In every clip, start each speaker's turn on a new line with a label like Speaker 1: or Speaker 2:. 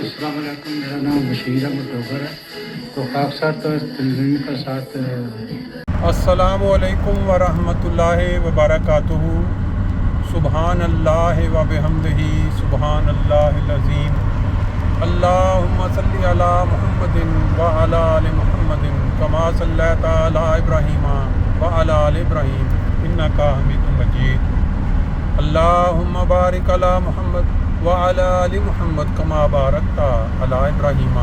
Speaker 1: अस्सलाम वालेकुम। मेरा नाम बशीर अहमद डोगर है। तो खाकसार तो तंजीम का साथ
Speaker 2: अस्सलामु अलैकुम व रहमतुल्लाहि व बरकातुहू। सुबहान अल्लाह व बिहम्दिही सुबहान अल्लाहिल अज़ीम। अल्लाहुम्मा सल्लि अला मुहम्मदिन व अला आलि मुहम्मदिन कमा सल्लैता अला इब्राहीम व अला आलि इब्राहीम इन्नका हमीदुम मजीद। अल्लाहुम्मा बारिक अला मुहम्मद व अला आलि मुहम्मद कमा बारकता अला इब्राहीम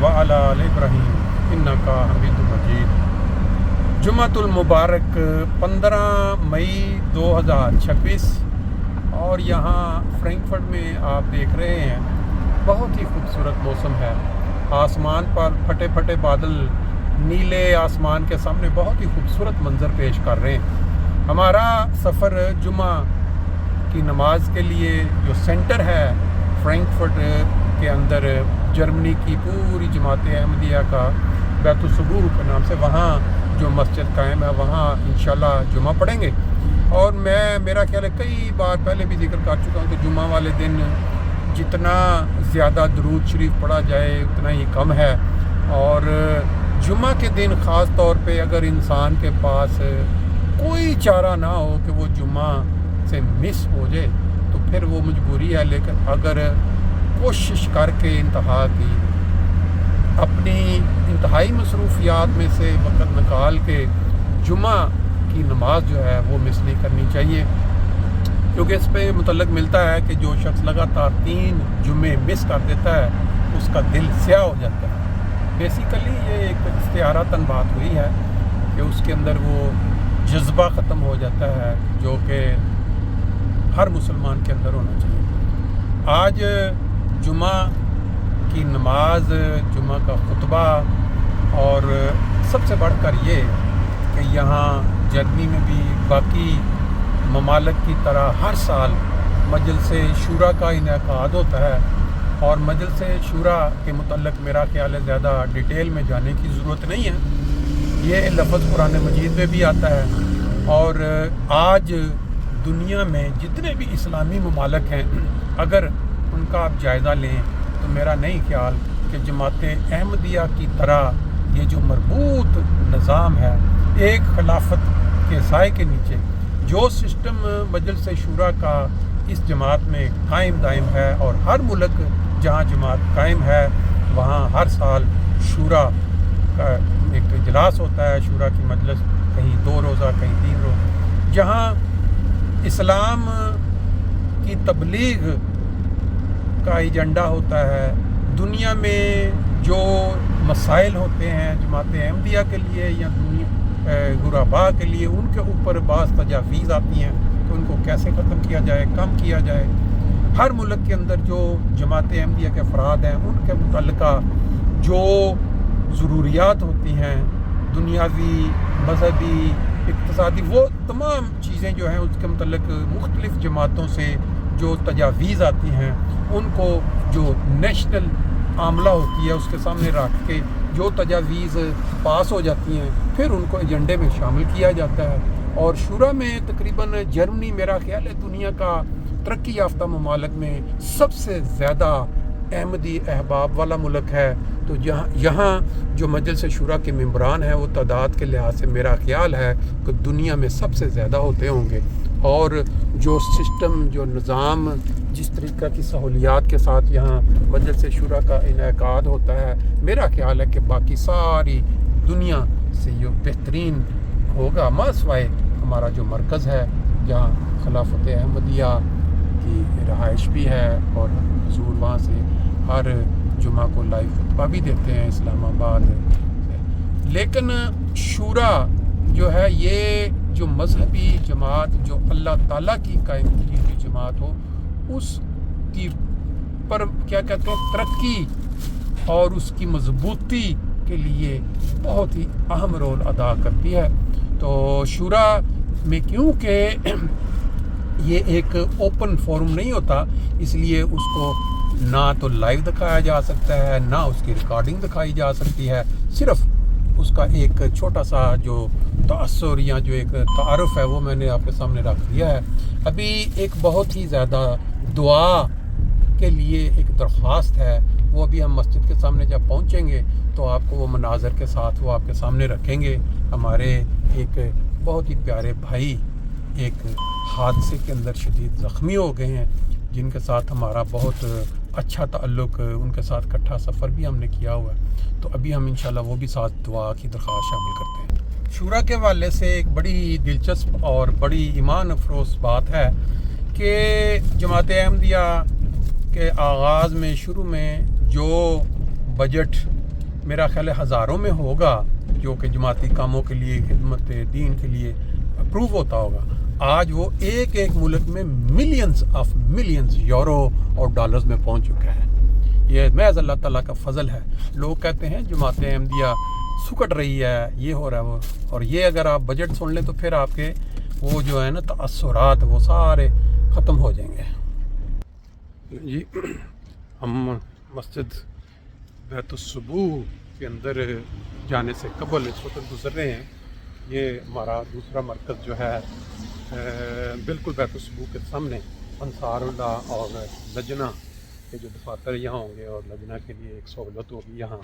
Speaker 2: व अला आलि इब्राहीम इन्नका हमीदुम मजीद। जुम्मतुल मुबारक 15 मई 2026 और यहाँ फ्रैंकफर्ट में आप देख रहे हैं बहुत ही खूबसूरत मौसम है। आसमान पर फटे फटे बादल नीले आसमान के सामने बहुत ही खूबसूरत मंजर पेश कर रहे हैं। हमारा सफ़र जुम्मा की नमाज के लिए जो सेंटर है फ्रैंकफर्ट के अंदर जर्मनी की पूरी जमात अहमदिया का बैतुल सुबूह के नाम से वहाँ जो मस्जिद कायम है वहाँ इंशाल्लाह जुम्मा पढ़ेंगे। और मेरा ख्याल है कई बार पहले भी जिक्र कर चुका हूँ कि जुम्मा वाले दिन जितना ज़्यादा दरूद शरीफ पढ़ा जाए उतना ही कम है। और जुम्मा के दिन ख़ास तौर पे अगर इंसान के पास कोई चारा ना हो कि वो जुम्मा से मिस हो जाए तो फिर वो मजबूरी है। लेकिन अगर कोशिश करके इंतहा की अपनी इंतहाई मसरूफियात में से वक़्त निकाल के जुम्मा की नमाज जो है वो मिस नहीं करनी चाहिए, क्योंकि इस पे मुतल्लक मिलता है कि जो शख्स लगातार 3 जुम्मे मिस कर देता है उसका दिल स्याह हो जाता है। बेसिकली ये एक इख्तियारतन बात हुई है कि उसके अंदर वो जज्बा ख़त्म हो जाता है जो कि हर मुसलमान के अंदर होना चाहिए। आज जुम्मा की नमाज, जुम्मा का खुतबा और सबसे बढ़कर ये कि यहाँ जर्मनी में भी बाकी ममालिक की तरह हर साल मजलिस शूरा का इनेकाद होता है। और मजलिस शूरा के मुतल्लिक़ मेरा ख्याल है ज़्यादा डिटेल में जाने की ज़रूरत नहीं है। ये लफ्ज़ कुरान मजीद में भी आता है। और आज दुनिया में जितने भी इस्लामी ममालिक हैं अगर उनका आप जायज़ा लें तो मेरा नहीं ख्याल कि जमात अहमदिया की तरह ये जो मरबूत निज़ाम है एक खिलाफत के साए के नीचे जो सिस्टम मजलिस शूरा का इस जमात में कायम दायम है। और हर मुल्क जहाँ जमात कायम है वहाँ हर साल शूरा का एक इजलास होता है। शूरा की मजलिस कहीं 2 रोज़ा कहीं 3 रोज़ा, जहाँ इस्लाम की तबलीग का एजेंडा होता है। दुनिया में जो मसाइल होते हैं जमात अहमदिया के लिए या गुराबा के लिए उनके ऊपर बाज़ तजावीज़ आती हैं तो उनको कैसे ख़त्म किया जाए, कम किया जाए। हर मुल्क के अंदर जो जमात अहमदिया के अफराद हैं उनके मुतल्लिका जो ज़रूरियात होती हैं दुनियावी, मजहबी, इक़्तिसादी, वो तमाम चीज़ें जो हैं उसके मुतल्लिक मुख्तलिफ़ जमातों से जो तजावीज़ आती हैं उनको जो नेशनल आमला होती है उसके सामने रख के जो तजावीज़ पास हो जाती हैं फिर उनको एजेंडे में शामिल किया जाता है। और शूरा में तकरीबन जर्मनी मेरा ख्याल है दुनिया का तरक्की याफ्ता ममालिक में सबसे ज़्यादा अहमदी अहबाब वाला मुल्क है। तो यहाँ जो मजलिस शूरा के मेंबरान हैं वो तादाद के लिहाज से मेरा ख्याल है कि दुनिया में सबसे ज़्यादा होते होंगे। और जो सिस्टम, जो निज़ाम, जिस तरीक़ा की सहूलियात के साथ यहाँ मजलिस शूरा का इनेकाद होता है मेरा ख्याल है कि बाकी सारी दुनिया से ये बेहतरीन होगा। मासवाए हमारा जो मरकज़ है जहाँ खिलाफत अहमदिया की रहाइश भी है और हुज़ूर वहाँ से हर जुमा को लाइव खुतबा भी देते हैं इस्लामाबाद से। लेकिन शूरा जो है ये जो मजहबी जमात जो अल्लाह ताला की कायम की हुई जमात हो उसकी पर क्या कहते हैं तरक्की और उसकी मजबूती के लिए बहुत ही अहम रोल अदा करती है। तो शूरा में क्योंकि ये एक ओपन फोरम नहीं होता इसलिए उसको ना तो लाइव दिखाया जा सकता है ना उसकी रिकॉर्डिंग दिखाई जा सकती है। सिर्फ उसका एक छोटा सा जो तासुर या जो एक तारुफ है वो मैंने आपके सामने रख दिया है। अभी एक बहुत ही ज़्यादा दुआ के लिए एक दरख्वास्त है وہ ابھی ہم مسجد کے سامنے جب پہنچیں گے تو آپ کو وہ مناظر کے ساتھ وہ آپ کے سامنے رکھیں گے. ہمارے ایک بہت ہی پیارے بھائی ایک حادثے کے اندر شدید زخمی ہو گئے ہیں، جن کے ساتھ ہمارا بہت اچھا تعلق، ان کے ساتھ اکٹھا سفر بھی ہم نے کیا ہوا ہے. تو ابھی ہم انشاءاللہ وہ بھی ساتھ دعا کی درخواست شامل کرتے ہیں. شورا کے حوالے سے ایک بڑی دلچسپ اور بڑی ایمان افروز بات ہے کہ جماعت احمدیہ کے آغاز میں شروع میں جو بجٹ میرا خیال ہے ہزاروں میں ہوگا جو کہ جماعتی کاموں کے لیے، خدمت دین کے لیے اپروو ہوتا ہوگا، آج وہ ایک ایک ملک میں ملینز یورو اور ڈالرز میں پہنچ چکا ہے. یہ محض اللہ تعالیٰ کا فضل ہے. لوگ کہتے ہیں جماعت احمدیہ سکڑ رہی ہے، یہ ہو رہا ہے وہ، اور یہ اگر آپ بجٹ سن لیں تو پھر آپ کے وہ جو ہے نا تاثرات وہ سارے ختم ہو جائیں گے. جی ہم مسجد بیت الصبوح کے اندر جانے سے قبل اس وقت گزر رہے ہیں. یہ ہمارا دوسرا مرکز جو ہے بالکل بیت الصبوح کے سامنے انصار اللہ اور لجنہ کے جو دفاتر یہاں ہوں گے، اور لجنہ کے لیے ایک سہولت ہوگی یہاں،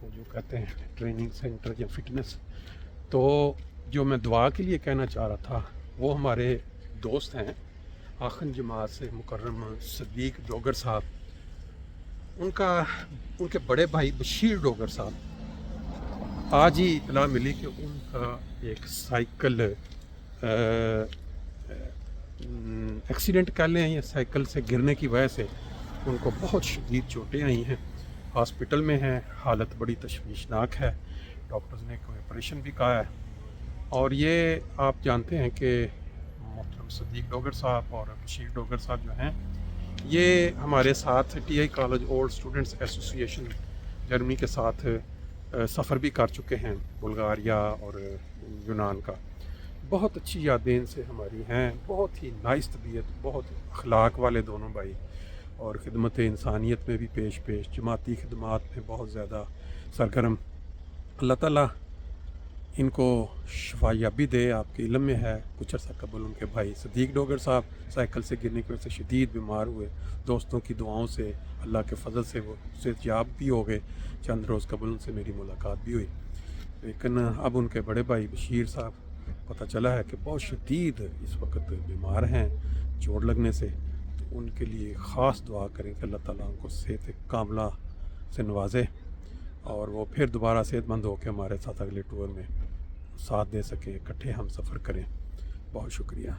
Speaker 2: وہ جو کہتے ہیں ٹریننگ سینٹر یا فٹنس. تو جو میں دعا کے لیے کہنا چاہ رہا تھا، وہ ہمارے دوست ہیں آخن جماعت سے مکرم صدیق ڈوگر صاحب، ان کے بڑے بھائی بشیر ڈوگر صاحب، آج ہی اطلاع ملی کہ ان کا ایک سائیکل ایکسیڈنٹ کر لیں یا سائیکل سے گرنے کی وجہ سے ان کو بہت شدید چوٹیں آئی ہیں، ہاسپٹل میں ہیں، حالت بڑی تشویشناک ہے، ڈاکٹرز نے کوئی آپریشن بھی کہا ہے. اور یہ آپ جانتے ہیں کہ محترم صدیق ڈوگر صاحب اور بشیر ڈوگر صاحب جو ہیں، یہ ہمارے ساتھ T I college old students ایسوسی ایشن جرمنی کے ساتھ سفر بھی کر چکے ہیں، بلغاریہ اور یونان کا. بہت اچھی یادیں ان سے ہماری ہیں، بہت ہی نائس طبیعت، بہت اخلاق والے دونوں بھائی، اور خدمت انسانیت میں بھی پیش جماعتی خدمات میں بہت زیادہ سرگرم. اللہ تعالیٰ ان کو شفا یابی دے. آپ کے علم میں ہے کچھ عرصہ قبل ان کے بھائی صدیق ڈوگر صاحب سائیکل سے گرنے کی وجہ سے شدید بیمار ہوئے. دوستوں کی دعاؤں سے، اللہ کے فضل سے وہ صحت یاب بھی ہو گئے. چند روز قبل ان سے میری ملاقات بھی ہوئی. لیکن اب ان کے بڑے بھائی بشیر صاحب پتہ چلا ہے کہ بہت شدید اس وقت بیمار ہیں چوٹ لگنے سے. تو ان کے لیے خاص دعا کریں کہ اللہ تعالیٰ ان کو صحت کاملہ سے نوازے اور وہ پھر دوبارہ صحت مند ہو کے ہمارے ساتھ اگلے ٹور میں ساتھ دے سکیں، اکٹھے ہم سفر کریں. بہت شکریہ.